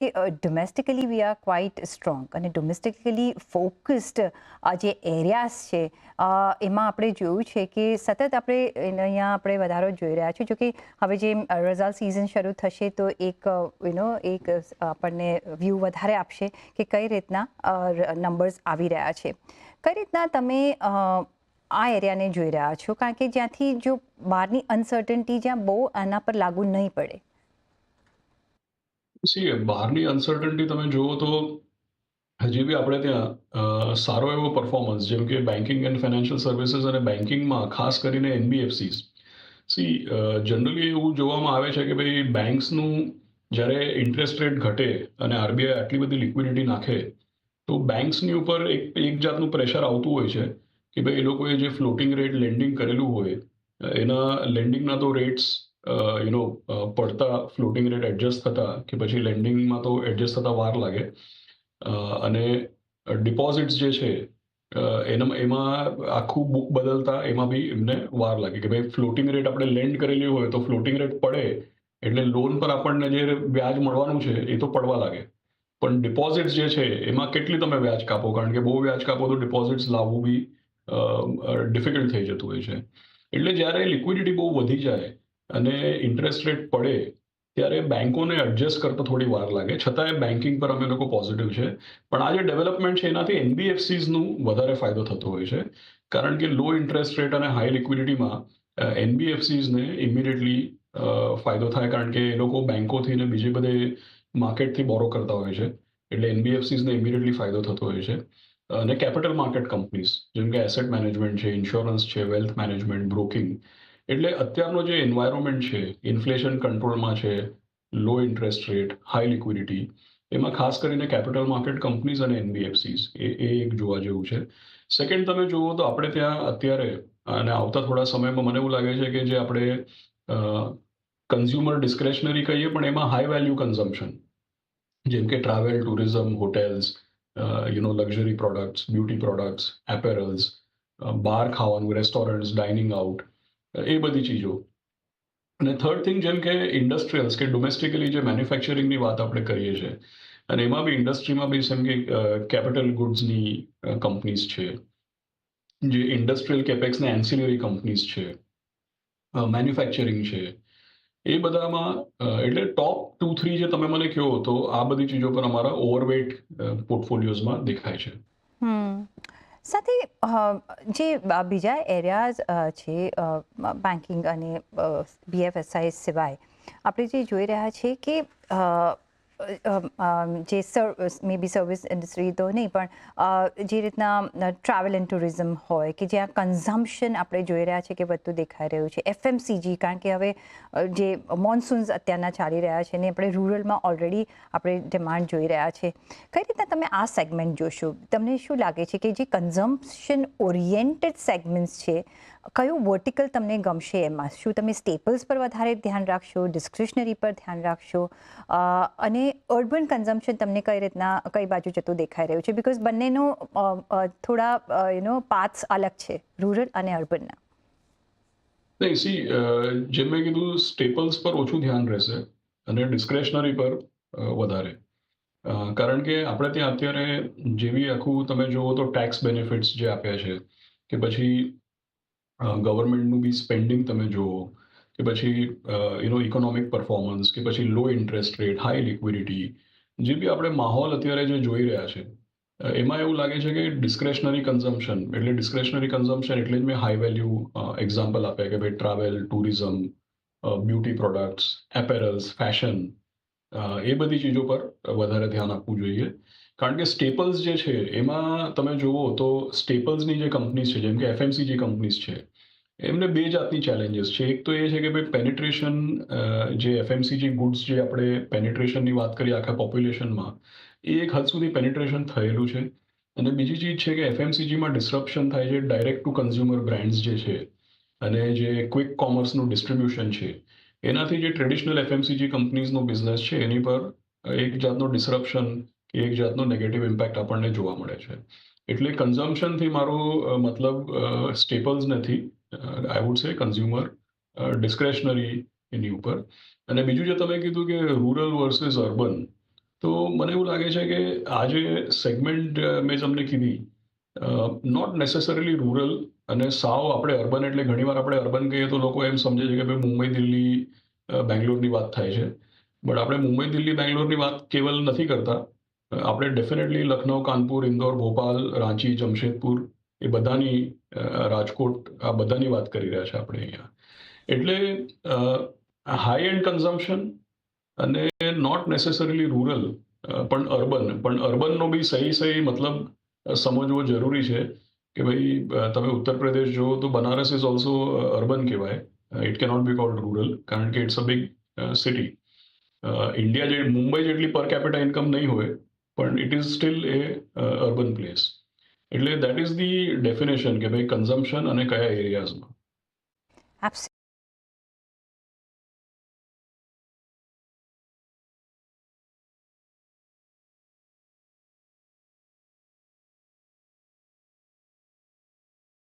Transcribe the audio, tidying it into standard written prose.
ડોમેસ્ટિકલી we are quite strong અને ડોમેસ્ટિકલી focused જે areas છે એમાં આપણે જોયું છે કે સતત આપણે અહીંયા આપણે વધારો જોઈ રહ્યા છીએ. જોકે હવે જેમ રઝા સિઝન શરૂ થશે તો એક આપણને વ્યૂ વધારે આપશે કે કઈ રીતના નંબર્સ આવી રહ્યા છે. કઈ રીતના તમે આ એરિયાને જોઈ રહ્યા છો, કારણ કે જ્યાંથી જો બહારની અનસર્ટનિટી જ્યાં બહુ આના પર લાગુ નહીં પડે. બહારની અનસર્ટનિટી તમે જુઓ તો હજી બી આપણે ત્યાં સારો એવો પરફોર્મન્સ, જેમ કે બેન્કિંગ એન્ડ ફાઇનાન્શિયલ સર્વિસીસ અને બેન્કિંગમાં ખાસ કરીને એનબીએફસીસ. જનરલી એવું જોવામાં આવે છે કે ભાઈ બેંક્સનું જ્યારે ઇન્ટરેસ્ટ રેટ ઘટે અને આરબીઆઈ આટલી બધી લિક્વિડિટી નાખે તો બેંક્સની ઉપર એક જાતનું પ્રેશર આવતું હોય છે કે ભાઈ એ લોકોએ જે ફ્લોટિંગ રેટ લેન્ડિંગ કરેલું હોય એના લેન્ડિંગના તો રેટ્સ પડતા ફ્લોટિંગ રેટ એડજસ્ટ થતા કે પછી લેન્ડિંગમાં તો એડજસ્ટ થતા વાર લાગે. અને ડિપોઝિટ્સ જે છે એમાં આખું બુક બદલતા એમાં બી એમને વાર લાગે કે ભાઈ ફ્લોટિંગ રેટ આપણે લેન્ડ કરેલી હોય તો ફ્લોટિંગ રેટ પડે એટલે લોન પર આપણને જે વ્યાજ મળવાનું છે એ તો પડવા લાગે. પણ ડિપોઝિટ્સ જે છે એમાં કેટલી તમે વ્યાજ કાપો, કારણ કે બહુ વ્યાજ કાપો તો ડિપોઝિટ્સ લાવવું બી ડિફિકલ્ટ થઈ જતું હોય છે. એટલે જ્યારે લિક્વિડિટી બહુ વધી જાય અને ઇન્ટરેસ્ટ રેટ પડે ત્યારે બેંકોને એડજસ્ટ કરતા થોડી વાર લાગે. છતાંય બેન્કિંગ પર અમે લોકો પોઝિટિવ છે. પણ આ જે ડેવલપમેન્ટ છે એનાથી એનબીએફસીઝનું વધારે ફાયદો થતો હોય છે, કારણ કે લો ઇન્ટરેસ્ટ રેટ અને હાઈ લિક્વિડિટીમાં એનબીએફસીઝને ઇમિડિયેટલી ફાયદો થાય, કારણ કે એ લોકો બેંકોથી ને બીજી બધે માર્કેટથી બોરો કરતા હોય છે. એટલે એનબીએફસીઝને ઇમિડિયેટલી ફાયદો થતો હોય છે. અને કેપિટલ માર્કેટ કંપનીઝ જેમ કે એસેટ મેનેજમેન્ટ છે, ઇન્સ્યોરન્સ છે, વેલ્થ મેનેજમેન્ટ, બ્રોકિંગ. એટલે અત્યારનો જે એન્વાયરમેન્ટ છે, ઇન્ફ્લેશન કંટ્રોલમાં છે, લો ઇન્ટરેસ્ટ રેટ, હાઈ લિક્વિડિટી, એમાં ખાસ કરીને કેપિટલ માર્કેટ કંપનીઝ અને એનબીએફસીઝ એ એક જોવા જેવું છે. સેકન્ડ, તમે જુઓ તો આપણે ત્યાં અત્યારે અને આવતા થોડા સમયમાં મને એવું લાગે છે કે જે આપણે કન્ઝ્યુમર ડિસ્ક્રેશનરી કહીએ પણ એમાં હાઈ વેલ્યુ કન્ઝમ્પશન, જેમ કે travel, tourism, hotels, luxury products, beauty products, apparels, બહાર ખાવાનું, રેસ્ટોરન્ટ્સ, ડાઇનિંગ આઉટ, એ બધી ચીજો. અને થર્ડ થિંગ, જેમ કે ઇન્ડસ્ટ્રીયલ્સ કે ડોમેસ્ટિકલી જે મેન્યુફેક્ચરિંગની વાત આપણે કરીએ છીએ અને એમાં બી ઇન્ડસ્ટ્રીમાં બી જેમ કે કેપિટલ ગુડ્સની કંપનીઝ છે, જે ઇન્ડસ્ટ્રીયલ કેપેક્સને એન્સિલરી કંપનીઝ છે, મેન્યુફેક્ચરિંગ છે, એ બધામાં એટલે ટોપ 2-3 જે તમે મને કહો તો આ બધી ચીજો પર અમારા ઓવરવેટ પોર્ટફોલિયોઝમાં દેખાય છે. સાથે જે બીજા એરિયાઝ છે બેન્કિંગ અને બીએફએસઆઈ સિવાય આપણે જે જોઈ રહ્યા છીએ કે જે મે બી સર્વિસ ઇન્ડસ્ટ્રી તો નહીં પણ જે રીતના ટ્રાવેલ એન્ડ ટુરિઝમ હોય કે જ્યાં કન્ઝમ્પશન આપણે જોઈ રહ્યા છીએ કે વધતું દેખાઈ રહ્યું છે. એફએમસીજી, કારણ કે હવે જે મોન્સૂન્સ અત્યારના ચાલી રહ્યા છે ને આપણે રૂરલમાં ઓલરેડી આપણે ડિમાન્ડ જોઈ રહ્યા છે. કઈ રીતના તમે આ સેગમેન્ટ જોશો? તમને શું લાગે છે કે જે કન્ઝમ્પશન ઓરિએન્ટેડ સેગમેન્ટ્સ છે, કયું વર્ટિકલ તમને ગમશે એમાં? શું તમે સ્ટેપલ્સ પર વધારે ધ્યાન રાખશો, ડિસ્ક્રિશનરી પર ધ્યાન રાખશો, અને અર્બન કન્ઝમ્પશન તમને કઈ રીતના કઈ બાજુ જતું દેખાઈ રહ્યું છે? બિકોઝ બંનેનો થોડા પાથ્સ અલગ છે, રૂરલ અને અર્બનના. નહીં, જેમ મેં કીધું, સ્ટેપલ્સ પર ઓછું ધ્યાન રહેશે અને ડિસ્ક્રેશનરી પર વધારે. કારણ કે આપણે ત્યાં અત્યારે જેવી આખું તમે જુઓ તો ટેક્સ બેનિફિટ્સ જે આપ્યા છે કે પછી ગવર્મેન્ટનું બી સ્પેન્ડિંગ તમે જુઓ કે પછી ઇકોનોમિક પરફોર્મન્સ કે પછી લો ઇન્ટરેસ્ટ રેટ, હાઈ લિક્વિડિટી, જે બી આપણે માહોલ અત્યારે જે જોઈ રહ્યા છે એમાં એવું લાગે છે કે ડિસ્ક્રેશનરી કન્ઝમ્પશન એટલે જ મેં હાઈ વેલ્યુ એક્ઝામ્પલ આપ્યા કે ભાઈ travel, tourism, beauty products, apparels, fashion, એ બધી ચીજો પર વધારે ધ્યાન આપવું જોઈએ. કારણ કે સ્ટેપલ્સ જે છે એમાં તમે જુઓ તો સ્ટેપલ્સની જે કંપનીઝ છે, જેમ કે એફએમસીજી કંપનીઝ છે, એમને બે જાતની ચેલેન્જીસ છે. એક તો એ છે કે ભાઈ પેનિટ્રેશન, જે એફએમસીજી ગુડ્સ જે આપણે પેનિટ્રેશનની વાત કરીએ આખા પોપ્યુલેશનમાં, એ એક હદ સુધી પેનિટ્રેશન થયેલું છે. અને બીજી ચીજ છે કે એફએમસીજીમાં ડિસ્રપ્શન થાય છે ડાયરેક્ટ ટુ કન્ઝ્યુમર બ્રાન્ડ્સ જે છે અને જે ક્વિક કોમર્સનું ડિસ્ટ્રીબ્યુશન છે, એનાથી જે ટ્રેડિશનલ એફએમસીજી કંપનીઝનો બિઝનેસ છે એની પર એક જાતનો ડિસ્રપ્શન કે એક જાતનો નેગેટિવ ઇમ્પેક્ટ આપણને જોવા મળે છે. એટલે કન્ઝમ્પશનથી મારો મતલબ સ્ટેપલ્સ નથી, આઈ વુડ સે કન્ઝ્યુમર ડિસ્ક્રેશનરી એની ઉપર. અને બીજું જે તમે કીધું કે રૂરલ વર્સિસ અર્બન, તો મને એવું લાગે છે કે આ જે સેગમેન્ટ મેં તમને કીધી નોટ નેસેસરીલી રૂરલ અને સાવ આપણે અર્બન એટલે ઘણીવાર આપણે અર્બન કહીએ તો લોકો એમ સમજે છે કે ભાઈ મુંબઈ દિલ્હી બેંગ્લોરની વાત થાય છે બટ આપણે મુંબઈ દિલ્હી બેંગ્લોરની વાત કેવલ નથી કરતા આપણે ડેફિનેટલી લખનઉ કાનપુર ઇન્દોર ભોપાલ રાંચી જમશેદપુર એ બધાની રાજકોટ આ બધાની વાત કરી રહ્યા છે આપણે અહીંયા એટલે હાઈ એન્ડ કન્ઝમ્પશન અને નોટ નેસેસરીલી રૂરલ પણ અર્બનનો બી સહી મતલબ સમજવો જરૂરી છે કે ભાઈ તમે ઉત્તર પ્રદેશ જુઓ તો બનારસ ઇઝ ઓલ્સો અર્બન કહેવાય it cannot be called rural કારણ કે it's a big city India જે મુંબઈ જેટલી પર કેપિટા ઇન્કમ નહીં હોય પણ it is still a urban place એટલે દેટ ઇઝ ધી ડેફિનેશન કે ભાઈ કન્ઝમ્પશન અને કયા એરિયાઝમાં